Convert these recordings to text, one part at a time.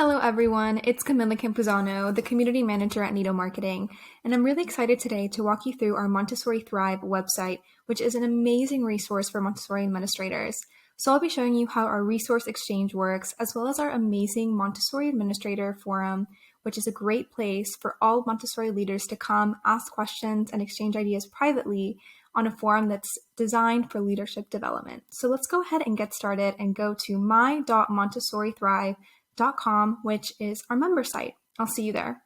Hello, everyone. It's Camilla Campuzano, the Community Manager at Nido Marketing, and I'm really excited today to walk you through our Montessori Thrive website, which is an amazing resource for Montessori administrators. So I'll be showing you how our resource exchange works, as well as our amazing Montessori Administrator Forum, which is a great place for all Montessori leaders to come, ask questions, and exchange ideas privately on a forum that's designed for leadership development. So let's go ahead and get started and go to my.montessorithrive.com, which is our member site. I'll see you there.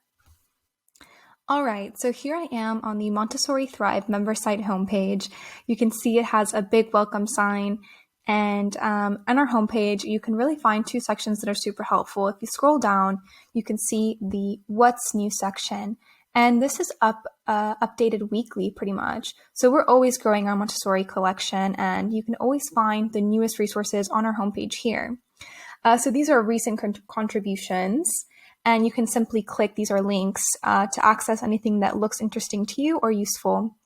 All right, so here I am on the Montessori Thrive member site homepage. You can see it has a big welcome sign, and on our homepage, you can really find two sections that are super helpful. If you scroll down, you can see the What's New section, and this is updated weekly pretty much. So we're always growing our Montessori collection, and you can always find the newest resources on our homepage here. So these are recent contributions, and you can simply click these are links to access anything that looks interesting to you or useful.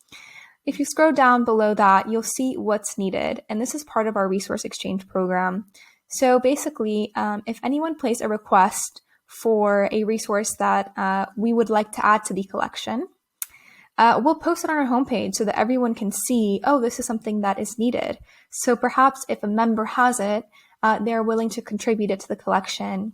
If you scroll down below that, you'll see what's needed, and this is part of our resource exchange program. So basically, if anyone placed a request for a resource that we would like to add to the collection, we'll post it on our homepage so that everyone can see, oh, this is something that is needed. So perhaps if a member has it, they're willing to contribute it to the collection.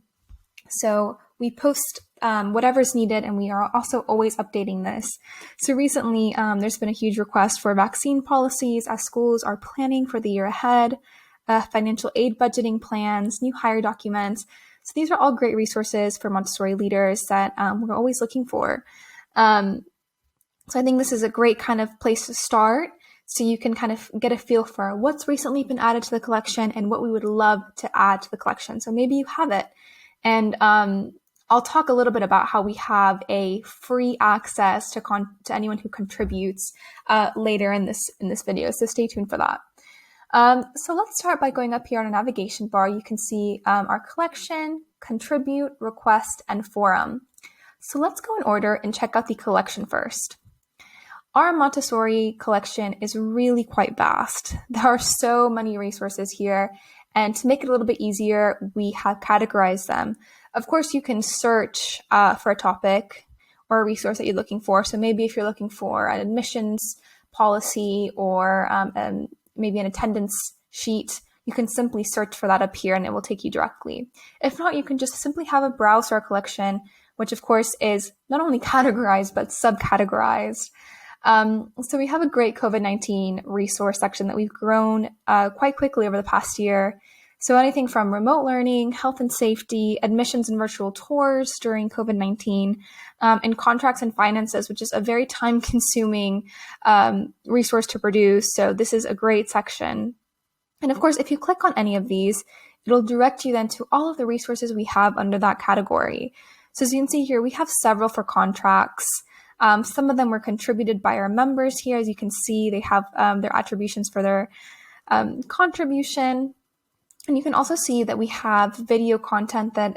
So we post whatever's needed, and we are also always updating this. So recently, there's been a huge request for vaccine policies as schools are planning for the year ahead, financial aid budgeting plans, new hire documents. So these are all great resources for Montessori leaders that we're always looking for. So I think this is a great kind of place to start, so you can kind of get a feel for what's recently been added to the collection and what we would love to add to the collection. So maybe you have it. And I'll talk a little bit about how we have a free access to anyone who contributes later in this video. So stay tuned for that. So let's start by going up here on a navigation bar. You can see our collection, contribute, request, and forum. So let's go in order and check out the collection first. Our Montessori collection is really quite vast. There are so many resources here, and to make it a little bit easier, we have categorized them. Of course, you can search for a topic or a resource that you're looking for. So maybe if you're looking for an admissions policy or maybe an attendance sheet, you can simply search for that up here and it will take you directly. If not, you can just simply have a browse to our collection, which of course is not only categorized, but subcategorized. So we have a great COVID-19 resource section that we've grown quite quickly over the past year. So anything from remote learning, health and safety, admissions and virtual tours during COVID-19, and contracts and finances, which is a very time-consuming resource to produce. So this is a great section. And of course, if you click on any of these, it'll direct you then to all of the resources we have under that category. So as you can see here, we have several for contracts. Some of them were contributed by our members here. As you can see, they have their attributions for their contribution. And you can also see that we have video content that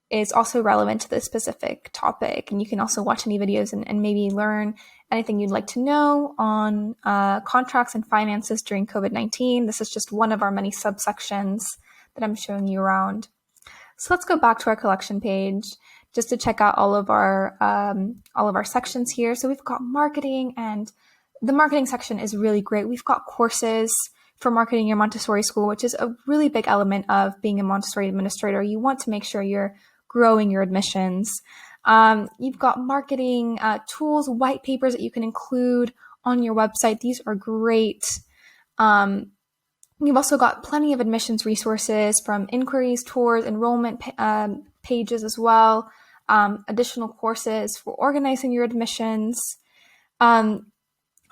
is also relevant to this specific topic. And you can also watch any videos and maybe learn anything you'd like to know on contracts and finances during COVID-19. This is just one of our many subsections that I'm showing you around. So let's go back to our collection page just to check out all of our sections here. So we've got marketing, and the marketing section is really great. We've got courses for marketing your Montessori school, which is a really big element of being a Montessori administrator. You want to make sure you're growing your admissions. You've got marketing tools, white papers that you can include on your website. These are great. You've also got plenty of admissions resources from inquiries, tours, enrollment pages as well. Additional courses for organizing your admissions.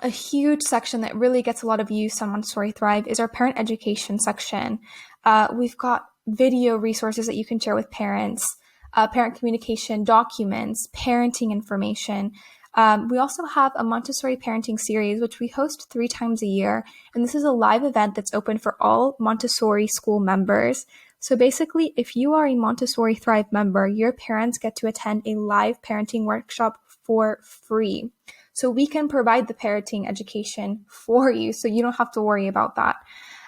A huge section that really gets a lot of use on Montessori Thrive is our parent education section. We've got video resources that you can share with parents, parent communication documents, parenting information. We also have a Montessori parenting series, which we host 3 times a year. And this is a live event that's open for all Montessori school members. So basically, if you are a Montessori Thrive member, your parents get to attend a live parenting workshop for free. So we can provide the parenting education for you, so you don't have to worry about that.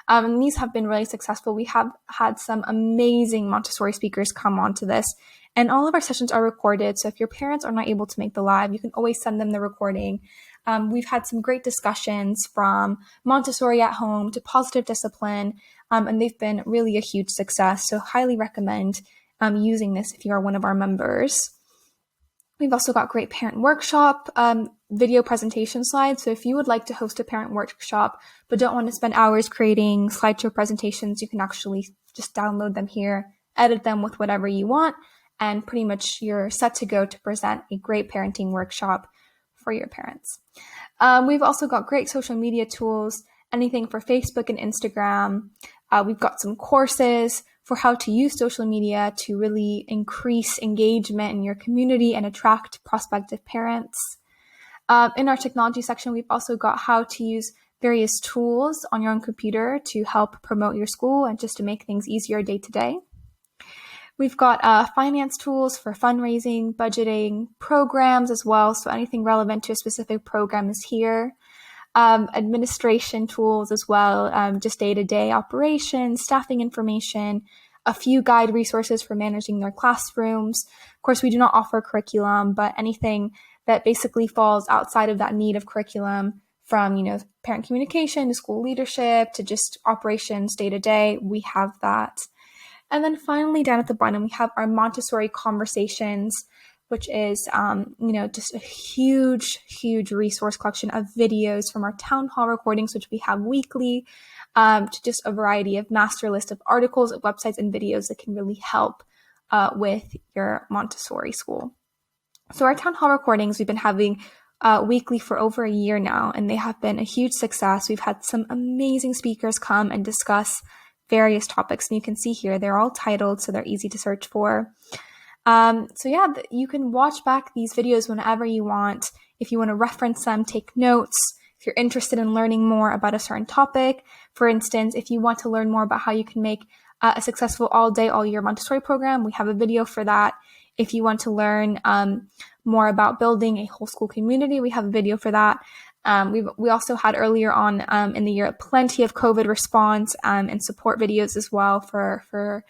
And these have been really successful. We have had some amazing Montessori speakers come onto this, and all of our sessions are recorded. So if your parents are not able to make the live, you can always send them the recording. We've had some great discussions from Montessori at home to positive discipline, and they've been really a huge success. So highly recommend using this if you are one of our members. We've also got great parent workshop video presentation slides. So if you would like to host a parent workshop but don't want to spend hours creating slideshow presentations, you can actually just download them here, edit them with whatever you want, and pretty much you're set to go to present a great parenting workshop for your parents. We've also got great social media tools, anything for Facebook and Instagram. We've got some courses for how to use social media to really increase engagement in your community and attract prospective parents. In our technology section, we've also got how to use various tools on your own computer to help promote your school and just to make things easier day to day. We've got finance tools for fundraising, budgeting, programs as well. So anything relevant to a specific program is here. Administration tools as well, just day-to-day operations, staffing information, a few guide resources for managing their classrooms. Of course, we do not offer curriculum, but anything that basically falls outside of that need of curriculum, from, parent communication to school leadership to just operations day-to-day, we have that. And then finally, down at the bottom, we have our Montessori Conversations, which is, just a huge, huge resource collection of videos from our town hall recordings, which we have weekly, to just a variety of master list of articles, websites, and videos that can really help with your Montessori school. So our town hall recordings, we've been having weekly for over a year now, and they have been a huge success. We've had some amazing speakers come and discuss various topics, and you can see here, they're all titled, so they're easy to search for. You can watch back these videos whenever you want. If you want to reference them, take notes. If you're interested in learning more about a certain topic, for instance, if you want to learn more about how you can make a successful all day, all year Montessori program, we have a video for that. If you want to learn more about building a whole school community, we have a video for that. We also had earlier on in the year plenty of COVID response and support videos as well for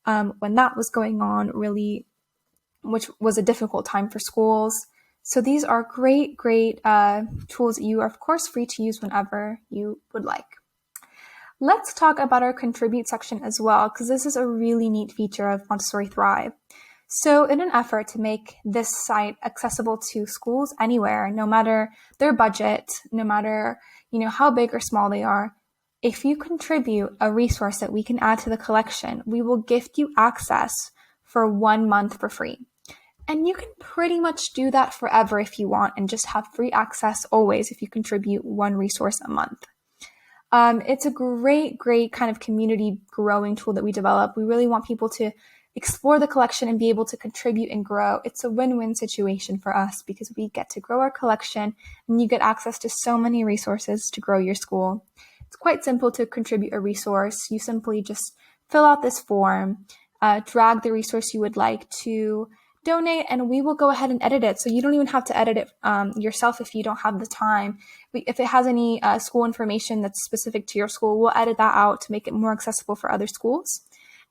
when that was going on, really, which was a difficult time for schools. So these are great tools that you are, of course, free to use whenever you would like. Let's talk about our contribute section as well, because this is a really neat feature of Montessori Thrive. So in an effort to make this site accessible to schools anywhere, no matter their budget, no matter, how big or small they are, if you contribute a resource that we can add to the collection, we will gift you access for 1 month for free. And you can pretty much do that forever if you want and just have free access always if you contribute one resource a month. It's a great kind of community growing tool that we develop. We really want people to explore the collection and be able to contribute and grow. It's a win-win situation for us because we get to grow our collection and you get access to so many resources to grow your school. It's quite simple to contribute a resource. You simply just fill out this form, drag the resource you would like to donate, and we will go ahead and edit it. So you don't even have to edit it yourself if you don't have the time. If it has any school information that's specific to your school, we'll edit that out to make it more accessible for other schools.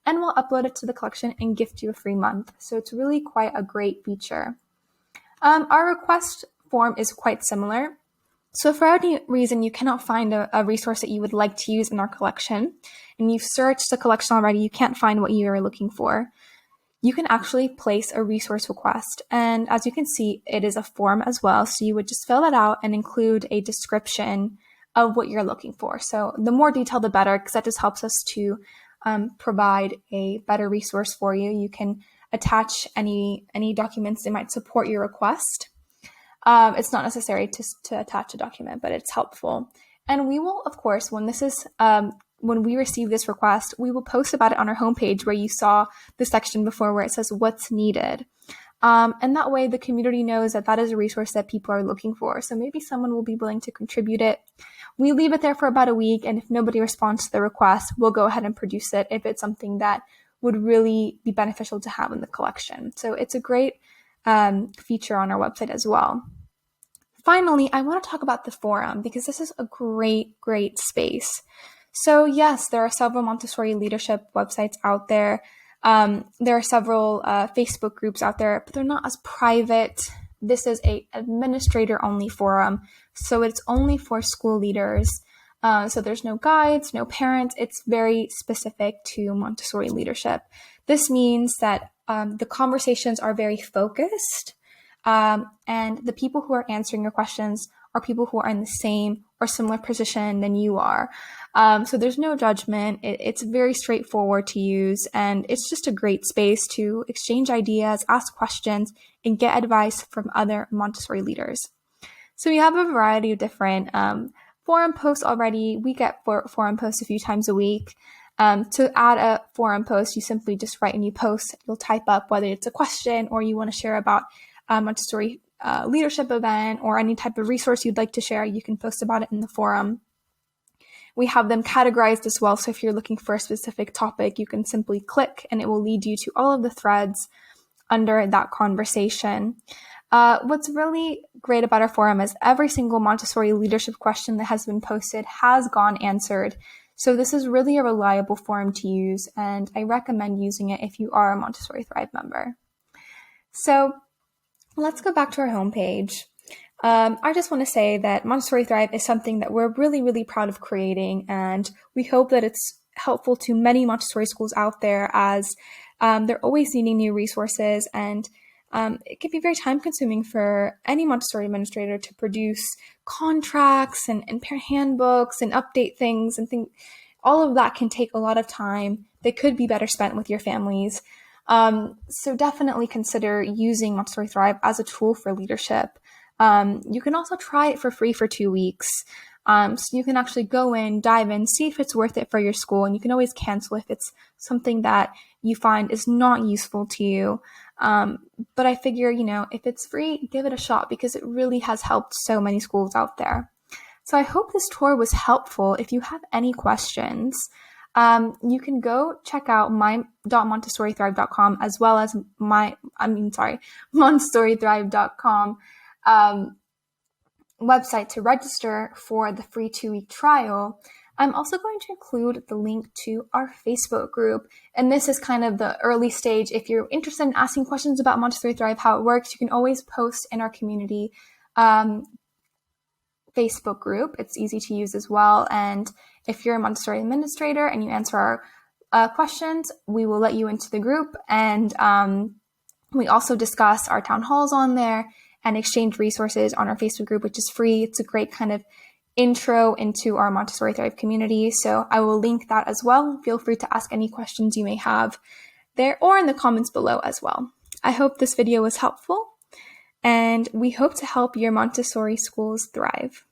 And we'll upload it to the collection and gift you a free month. So it's really quite a great feature. Our request form is quite similar. So if for any reason you cannot find a resource that you would like to use in our collection, and you've searched the collection already, you can't find what you are looking for, you can actually place a resource request. And as you can see, it is a form as well. So you would just fill that out and include a description of what you're looking for. So the more detail, the better, because that just helps us to provide a better resource for you. You can attach any documents that might support your request. It's not necessary to attach a document, but it's helpful. And we will, of course, when we receive this request, we will post about it on our homepage where you saw the section before where it says what's needed. And that way the community knows that is a resource that people are looking for. So maybe someone will be willing to contribute it. We leave it there for about a week, and if nobody responds to the request, we'll go ahead and produce it if it's something that would really be beneficial to have in the collection. So it's a great feature on our website as well. Finally, I want to talk about the forum because this is a great space. So yes, there are several Montessori leadership websites out there. There are several Facebook groups out there, but they're not as private. This is a administrator-only forum, so it's only for school leaders. So there's no guides, no parents. It's very specific to Montessori leadership. This means that the conversations are very focused, and the people who are answering your questions are people who are in the same or similar position than you are. So there's no judgment. It's very straightforward to use, and it's just a great space to exchange ideas, ask questions, and get advice from other Montessori leaders. So we have a variety of different forum posts already. We get forum posts a few times a week. To add a forum post, you simply just write a new post. You'll type up whether it's a question or you want to share about Montessori leadership event or any type of resource you'd like to share. You can post about it in the forum. We have them categorized as well, so if you're looking for a specific topic, you can simply click and it will lead you to all of the threads under that conversation. What's really great about our forum is every single Montessori leadership question that has been posted has gone answered. So this is really a reliable forum to use, and I recommend using it if you are a Montessori Thrive member. So let's go back to our homepage. I just want to say that Montessori Thrive is something that we're really, really proud of creating, and we hope that it's helpful to many Montessori schools out there as they're always needing new resources, and it can be very time consuming for any Montessori administrator to produce contracts and parent handbooks and update things and things. All of that can take a lot of time that could be better spent with your families. So definitely consider using Montessori Thrive as a tool for leadership. You can also try it for free for 2 weeks. So you can actually go in, dive in, see if it's worth it for your school, and you can always cancel if it's something that you find is not useful to you. But I figure, if it's free, give it a shot because it really has helped so many schools out there. So I hope this tour was helpful. If you have any questions, you can go check out my.montessorithrive.com as well as montessorithrive.com website to register for the free 2-week trial. I'm also going to include the link to our Facebook group, and this is kind of the early stage. If you're interested in asking questions about Montessori Thrive, how it works, you can always post in our community Facebook group. It's easy to use as well, and if you're a Montessori administrator and you answer our questions, we will let you into the group, and we also discuss our town halls on there and exchange resources on our Facebook group, which is free. It's a great kind of intro into our Montessori Thrive community. So I will link that as well. Feel free to ask any questions you may have there or in the comments below as well. I hope this video was helpful, and we hope to help your Montessori schools thrive.